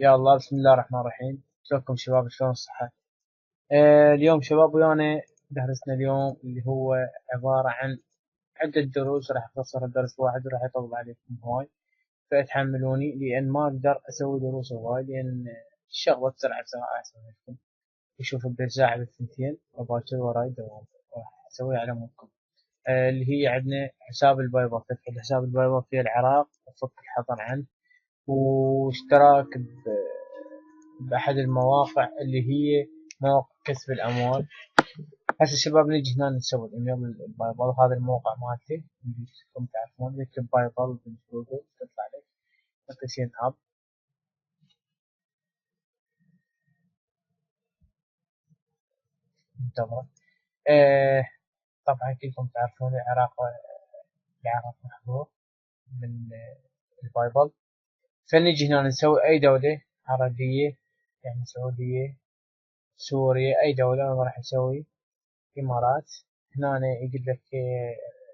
يا الله، بسم الله الرحمن الرحيم. شلونكم شباب؟ شلون الصحة؟ اليوم شباب ويانا درسنا اليوم اللي هو عبارة عن عدة دروس. راح أختصر الدرس واحد وراح يطول عليكم هواي، فاتحملوني لأن ما أقدر أسوي دروس هواي، لأن الشغلة بسرعة بسرعة أحسن لكم. وشوف بالساعة بالثنتين وباكر وراي دوام راح أسوي على مودكم. اللي هي عندنا حساب البايبر، تدخل حساب البايبر في العراق وفك الحظر عنه، واشتراك بأحد المواقع اللي هي مواقع كسب الأموال. هسه الشباب نجي هنا نسوي الإيميل البايبل. هذا الموقع مالتي اللي تعرفون، نكتب بايبل بالجوجل تطلع لك نوتيشن أب. انتظر. آه طبعا كلكم تعرفون العراق محظور من البايبل. فنجي هنا نسوي أي دولة عربية، يعني سعودية، سوريا، أي دولة. أنا راح أسوي إمارات. هنا يقول لك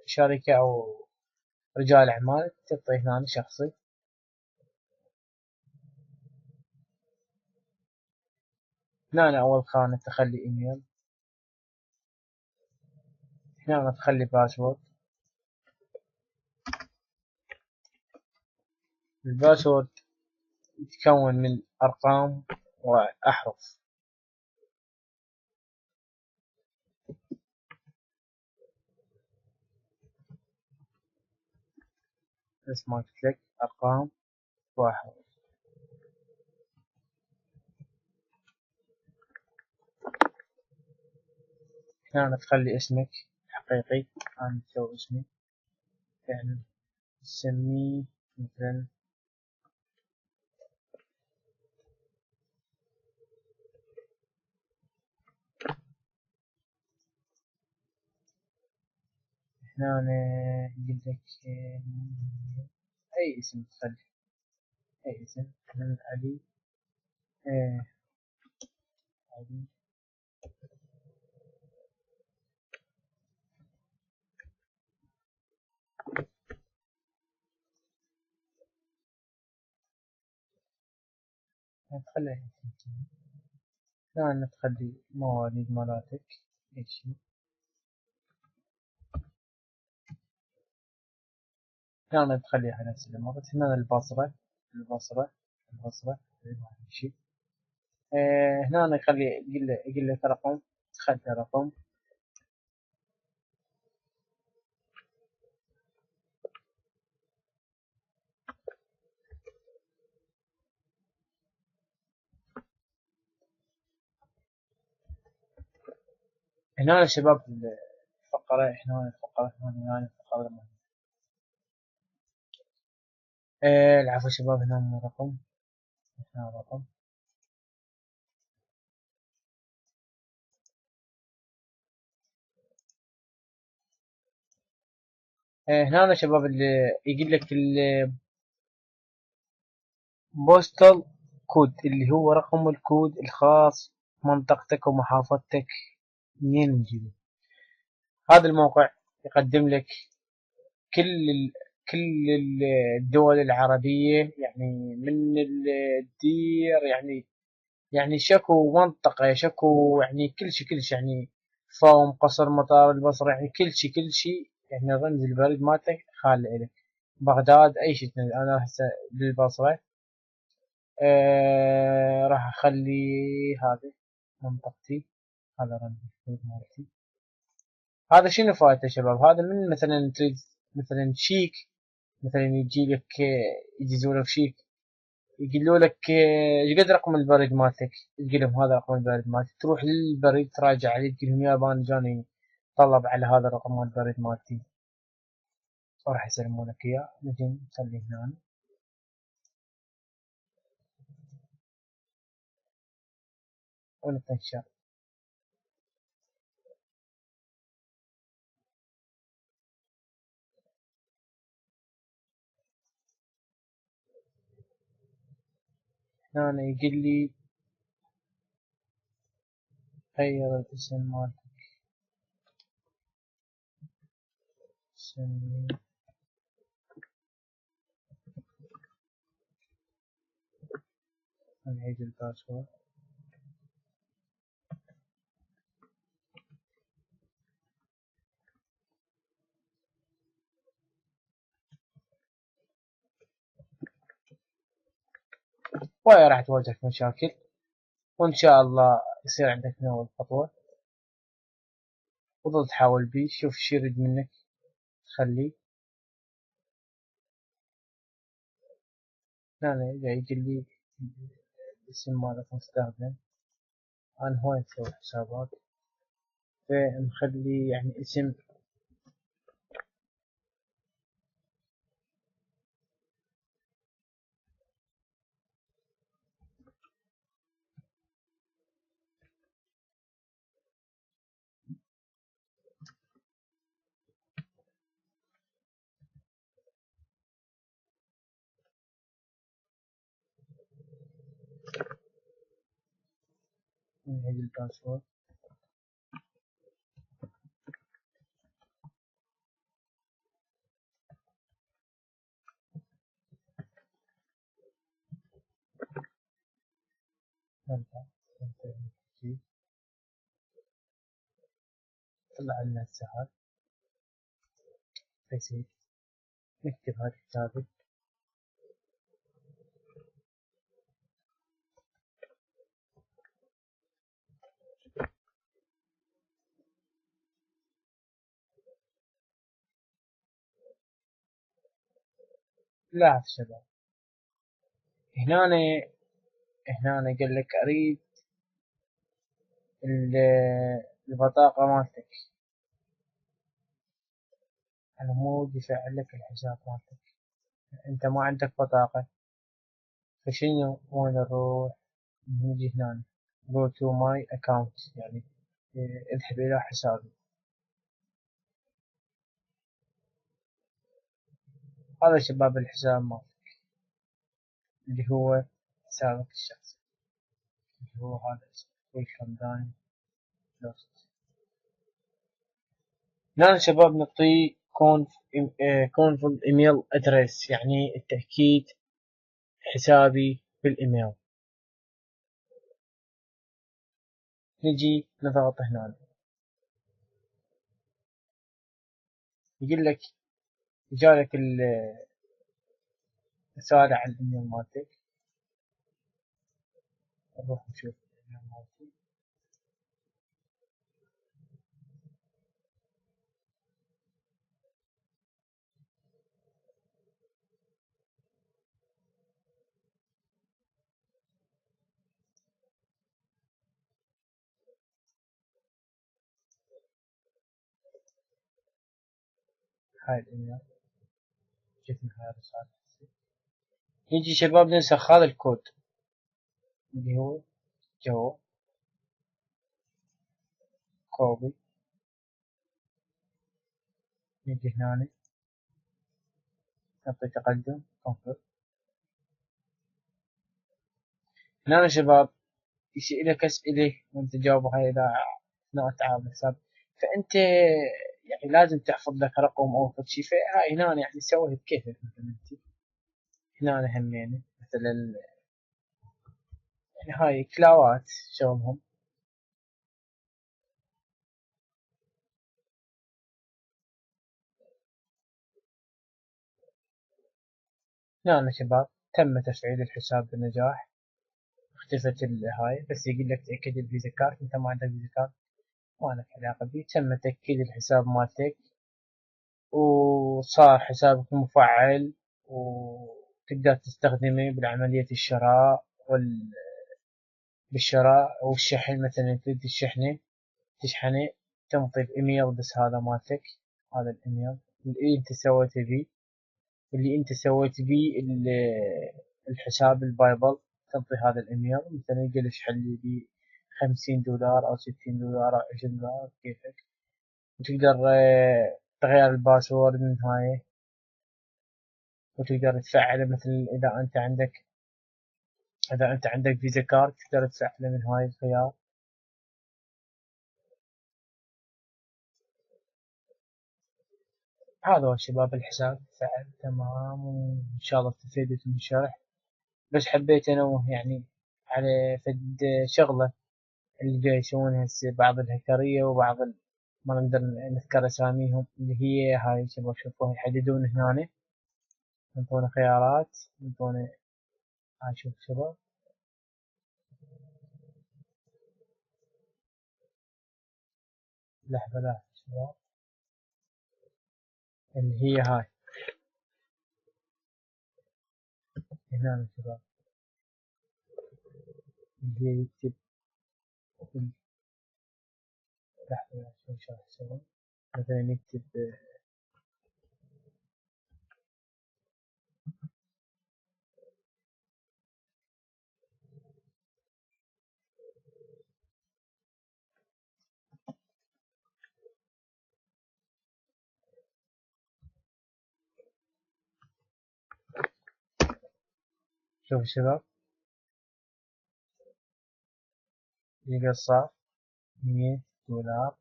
شركة أو رجال أعمال، تعطي هنا شخصي. هنا أول خانة تخلي إيميل، هنا تخلي باسورد. الباسورد يتكون من أرقام وأحرف. بس ما قلت لك أرقام وأحرف. هنا تخلي اسمك الحقيقي. أنا تسوي اسمي، يعني تسميه مثلا هنا يقول لك أي اسم تخلي، أي اسم. مثلا علي. آه علي. تخلي هنا تخلي مواليد مالتك أي شي. هنا تخليها نفس الإمارات. هنا البصرة، البصرة، البصرة. شي. هنا يخلي يقول لك رقم، تخلي رقم. هنا يا شباب الفقرة، هنا الفقرة، هنا الفقرة. العفو شباب، هنا رقم، هنا رقم. هنا يا شباب اللي يقول لك البوستال كود، اللي هو رقم الكود الخاص منطقتك ومحافظتك، منين نجيبه. هذا الموقع يقدم لك كل كل الدول العربية، يعني من الدير، يعني شكو منطقة، شكو يعني كل شي يعني فاوم قصر مطار البصرة، يعني كل شي يعني رمز البريد مالتك خال إلك. بغداد أي شي تنزل. أنا هسه بالبصرة. راح أخلي هذه منطقتي، هذا رمز البريد مالتي. هذا شنو فايدته يا شباب؟ هذا من مثلا تريد مثلا شيك، مثلا يجي لك يجيزوا لك شيك، يقولوا لك ايش قد رقم البريد مالتك، تقول لهم هذا رقم البريد مالتي، تروح للبريد تراجع عليه تقول لهم يابا جاني طلب على هذا الرقم البريد مالتي، وراح يسلمونك اياه. نجي نخليه هنا ونتنشر. هنا يقول لي غير الاسم مالتك، سمي. نعيد الباسورد. وهي راح تواجهك مشاكل، وإن شاء الله يصير عندك من أول خطوة. وظل تحاول بيه، شوف شي يريد منك تخليه. هنا إذا يجي لي الاسم مالك مستخدم، أنا هواي أسوي حسابات فنخلي يعني اسم نعيد الباسورد. نرجع نجيب طلع لنا السحر ريسيت، نكتب هذه الثابت. لاحظ شباب، هنا قال لك أريد البطاقة مالتك، على مود يفعل لك الحساب مالتك. أنت ما عندك بطاقة، فشنو وين نروح؟ نجي هنا go to my account، يعني اذهب إلى حسابي. هذا شباب الحساب مالتك اللي هو حسابك الشخصي، اللي هو هذا اسمه welcome dine lost. هنا شباب نعطيه confirm email address، يعني التأكيد حسابي بالإيميل. نجي نضغط هنا، يقول لك جالك الرسالة على الإيميل مالتك. نروح نشوف الإيميل مالتي. هاي الإيميل جتني هاي الرسالة. نجي شباب ننسخ هذا الكود اللي هو جو كوبي. نجي هنا نعطي تقدم كونفيرم. هنا شباب يسألك أسئلة وأنت تجاوبها إذا أثناء تعامل الحساب، فأنت يعني لازم تحفظ لك رقم أو شيء. فهاي هنا يعني تسويها بكيفك مثلا أنت. هنا همينة مثلا يعني هاي كلاوات شغلهم. هنا شباب تم تفعيل الحساب بنجاح، اختفت هاي، بس يقول لك تأكد الفيزا كارت. أنت ما عندك فيزا كارت ما لك علاقة بيه. تم تأكيد الحساب مالتك وصار حسابك مفعل، وتقدر تستخدمه بالعملية الشراء بالشراء والشحن. مثلا تريد الشحنة تشحنه، تنطي الإيميل بس هذا مالتك، هذا الإيميل اللي أنت سويت بيه، الحساب البايبل. تنطي هذا الإيميل، مثلا يقول اشحن لي ب $50 أو $60 أو $20 كيفك. وتقدر تغير الباسورد من هاي، وتقدر تفعله مثل إذا أنت عندك فيزا كارد تقدر تفعله من هاي الخيار. هذا هو شباب الحساب فعل تمام، وإن شاء الله استفدت من الشرح، بس حبيت أنوه يعني على فد شغلة اللي جاي يسوونها هسه بعض الهكرية وبعض ما نقدر نذكر أساميهم، اللي هي هاي شباب شوفوها يحددون هنا، ينطونا خيارات، ينطونا هاي شوف شباب لحظة شباب اللي هي هاي هنا شباب اللي هي يكتب لحظة شوف شباب مثلا يكتب شوف شباب يلقى صار 100 دولار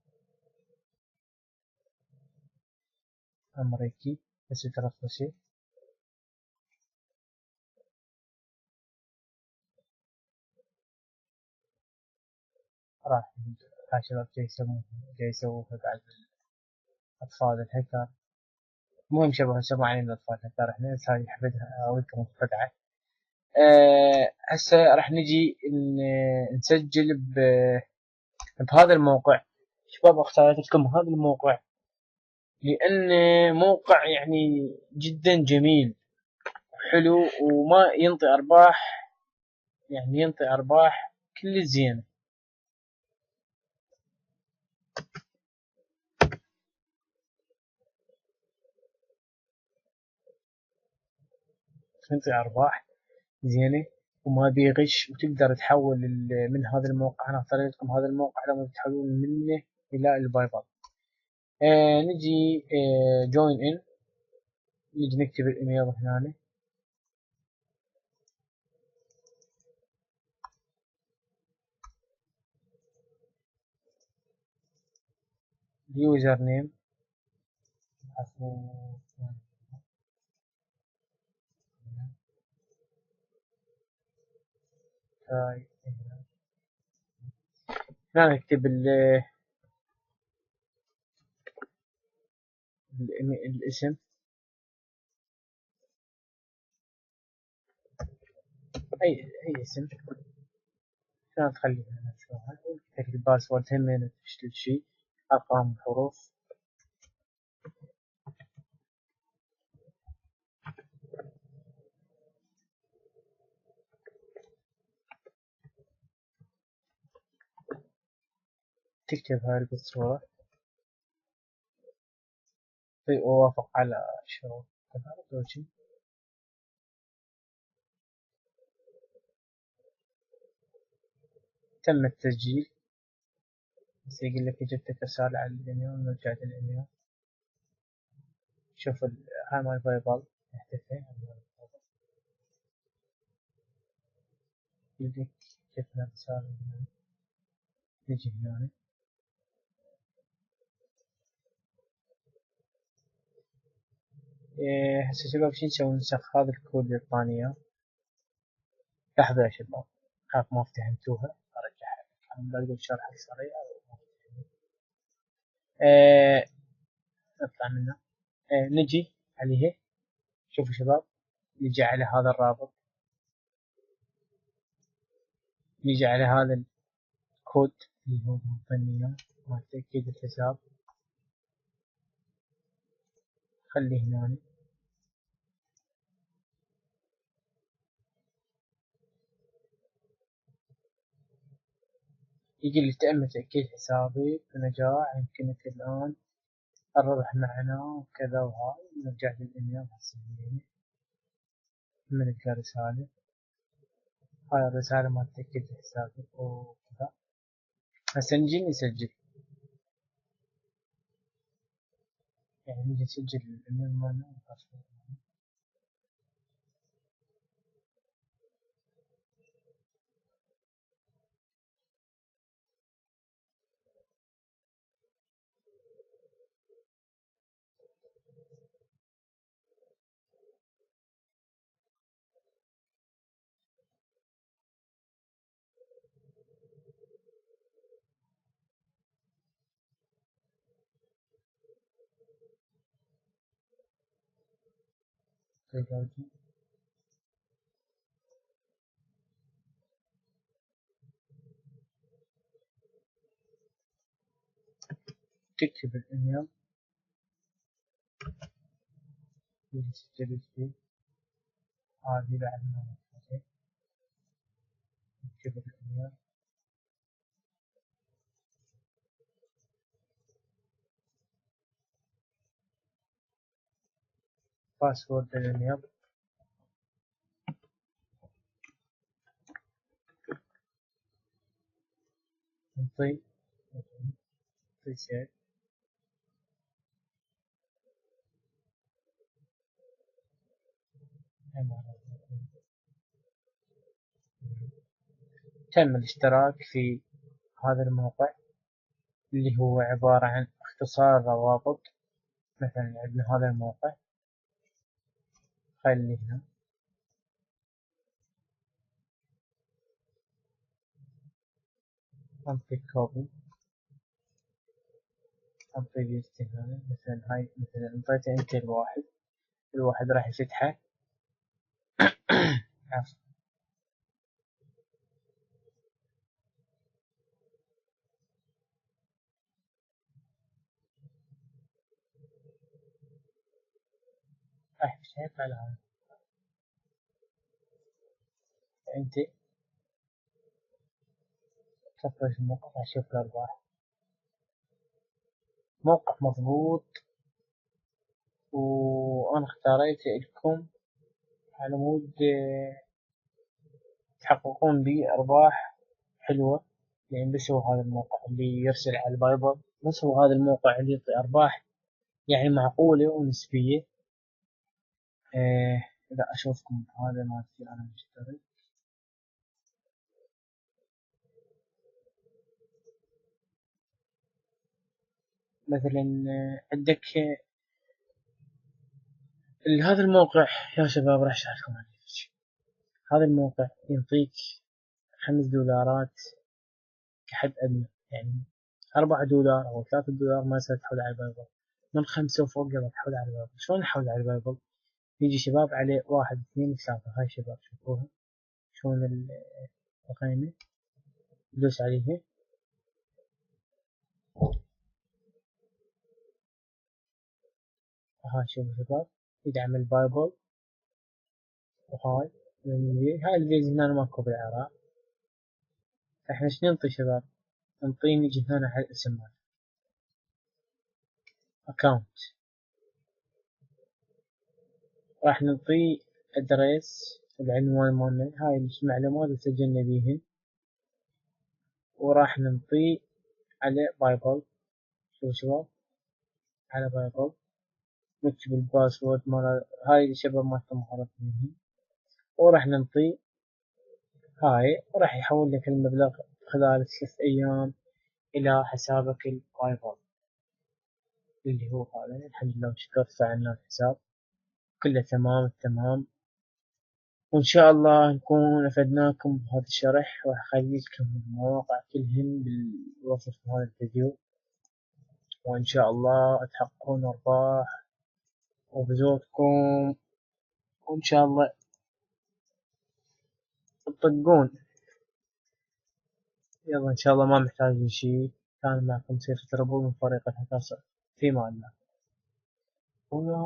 أمريكي بس ترفسي راح هاي شباب جاي يسووها بعد أطفال الهكر. المهم شباب هسه ما علينا أطفال الهكر، احنا بس هاي حفظها أودكم مقطعة. هسه راح نجي نسجل بهذا الموقع. شباب اختارت لكم هذا الموقع لأن موقع يعني جدا جميل وحلو وما ينطي أرباح، يعني ينطي أرباح كل زينة. ينطي أرباح زينة وما بيغش، وتقدر تحول من هذا الموقع. أنا اختار لكم هذا الموقع لما تحولون منه إلى الباي بال. نجي جوين إن، نجي نكتب الإيميل هنا، اليوزر نيم هنا نكتب الاسم، أي اسم هنا تخليها نفسها. تكتب الباسورد هم نفس الشيء، أرقام وحروف. تكتب هذه الصورة ووافق على شروط زوجي. تم التسجيل، بس يقول لك جبتك رسالة على الإيميل ورجعت الإيميل. شوف هاي مال باي بال احتفل يقول لك جبنا رسالة. نجي هنا هسه شباب شو نسوي؟ نسخ هذا الكود اللي اعطاني اياه. لحظة يا شباب خاف ما افتهمتوها ارجعها لكم، بقول شرح سريع. آه نطلع منه. نجي عليه. شوفوا شباب نجي على هذا الرابط، نجي على هذا الكود اللي هو مطنية مال تأكيد الحساب، خليه هنا. يجي لي تم تأكيد حسابي بنجاح، يمكنك الآن الربح معنا وكذا وهاي. نرجع للإيميل هسه من الرسالة. هاي الرسالة ما تأكد حسابي وكذا. هسه نجي نسجل، يعني نجي نسجل الإيميل مالنا والباسورد. تكتب الإيميل تسجل فيه. هذه بعد ما تكتب الإيميل، باسورد الإيميل، نعطي سيف. تم الاشتراك في هذا الموقع اللي هو عبارة عن اختصار روابط. مثلا عندنا هذا الموقع، خلي هنا أنطي كوبي، أنطي بيست هنا. مثلا هاي مثلا انطيته انت الواحد راح يفتحه. عفوا. راح يفتحه على هذا. انت تفرش الموقع راح تشوف الأرباح. موقع مضبوط، وأنا اختاريت لكم على مود تحققون به أرباح حلوة. يعني بس هو هذا الموقع اللي يرسل على البايبل، بس هو هذا الموقع اللي يعطي أرباح يعني معقولة ونسبية. إذا أشوفكم هذا ما تصير أنا مشترك. مثلا عندك هذا الموقع يا شباب راح أشرح لكم عنه. هذا الموقع يعطيك $5 كحد أدنى، يعني $4 أو $3 ما يصير تحول على البايبل. من 5 وفوق يلا تحول على البايبل. شلون نحول على البايبل؟ يجي شباب عليه 1 2 3. هاي شباب شوفوها شلون القائمة، ندوس عليها. هاي شوفوا شباب يدعم البايبل. وهاي هاي الفيز هنا ماكو بالعراق. احنا شنو ننطي شباب؟ ننطي نجي هنا على الاسم مالته اكاونت. راح نعطيه ادريس العنوان مالنا، هاي المعلومات اللي سجلنا بيهن. وراح نعطيه على بايبل. شوفوا شباب على بايبل نكتب الباسورد مال هاي الشباب مالته مهارات بيهن. وراح نعطيه هاي، وراح يحول لك المبلغ خلال 3 أيام إلى حسابك البايبل اللي هو هذا. الحمد لله وشكر فعلنا الحساب كله تمام التمام. وإن شاء الله نكون أفدناكم بهذا الشرح، وراح أخلي لكم المواقع كلهن بالوصف هذا الفيديو. وإن شاء الله تحققون أرباح وبزودكم، وإن شاء الله تطقون. يلا إن شاء الله ما محتاجين شي. كان معكم سيف تربو من فريق الحكاصة في مال الله.